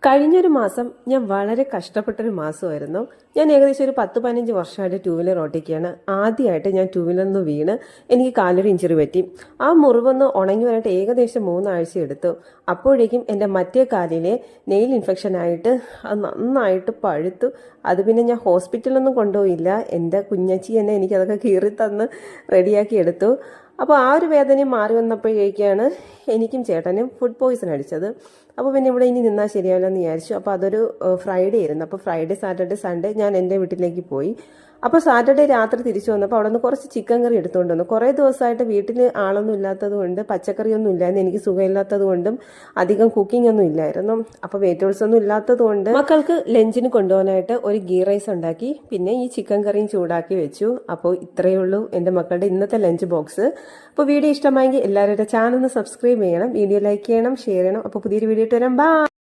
കഴിഞ്ഞൊരു മാസം ഞാൻ വളരെ കഷ്ടപ്പെട്ടൊരു മാസമായിരുന്നു. ഞാൻ ഏകദേശം ഒരു 10-15 വർഷമായിട്ട് ടൂ വീലർ ഓട്ടിക്കുകയാണ്. ആദ്യമായിട്ട് ഞാൻ ടൂ വീലറിൽ നിന്ന് വീണ് എനിക്ക് കാലൊരു ഇഞ്ചുറി പറ്റി. ആ മുറിവൊന്ന് ഉണങ്ങി വരാനായിട്ട് ഏകദേശം 3 ആഴ്ച എടുത്തു. അപ്പോഴേക്കും എൻ്റെ മറ്റേ കാലിലെ നെയിൽ ഇൻഫെക്ഷൻ ആയിട്ട് അത് നന്നായിട്ട് പഴുത്തു. അത് പിന്നെ ഞാൻ ഹോസ്പിറ്റലൊന്നും കൊണ്ടുപോയില്ല. എൻ്റെ കുഞ്ഞച്ചി തന്നെ എനിക്കതൊക്കെ കീറി തന്ന് റെഡിയാക്കി എടുത്തു. അപ്പോൾ ആ ഒരു വേദനയും മാറി വന്നപ്പോഴേക്കാണ് എനിക്കും ചേട്ടനും ഫുഡ് പോയിസൺ അടിച്ചത്. അപ്പോൾ പിന്നെ ഇവിടെ ഇനി നിന്നാൽ ശരിയാവില്ല എന്ന് വിചാരിച്ചു. അപ്പോൾ അതൊരു ഫ്രൈഡേ ആയിരുന്നു. അപ്പോൾ ഫ്രൈഡേ, സാറ്റർഡേ, സൺഡേ ഞാൻ എൻ്റെ വീട്ടിലേക്ക് പോയി. അപ്പോൾ സാറ്റർഡേ രാത്രി തിരിച്ചു വന്നപ്പോൾ അവിടെ നിന്ന് കുറച്ച് ചിക്കൻ കറി എടുത്തുകൊണ്ട് വന്നു. കുറേ ദിവസമായിട്ട് വീട്ടിൽ ആളൊന്നും ഇല്ലാത്തത് കൊണ്ട്, പച്ചക്കറിയൊന്നും ഇല്ലായിരുന്നു, എനിക്ക് സുഖമില്ലാത്തത് കൊണ്ടും അധികം കുക്കിംഗ് ഒന്നും ഇല്ലായിരുന്നു. അപ്പോൾ വെജിറ്റബിൾസ് ഒന്നും ഇല്ലാത്തത് കൊണ്ട് മക്കൾക്ക് ലഞ്ചിന് കൊണ്ടുപോകാനായിട്ട് ഒരു ഗീ റൈസ് ഉണ്ടാക്കി, പിന്നെ ഈ ചിക്കൻ കറിയും ചൂടാക്കി വെച്ചു. അപ്പോൾ ഇത്രയേ ഉള്ളൂ എൻ്റെ മക്കളുടെ ഇന്നത്തെ ലഞ്ച് ബോക്സ്. അപ്പോൾ വീഡിയോ ഇഷ്ടമായെങ്കിൽ എല്ലാവരുടെ ചാനൽ ഒന്ന് സബ്സ്ക്രൈബ് ചെയ്യണം, വീഡിയോ ലൈക്ക് ചെയ്യണം, ഷെയർ ചെയ്യണം. അപ്പോൾ പുതിയൊരു വീഡിയോ ഇട്ട് വരാം. ബൈ.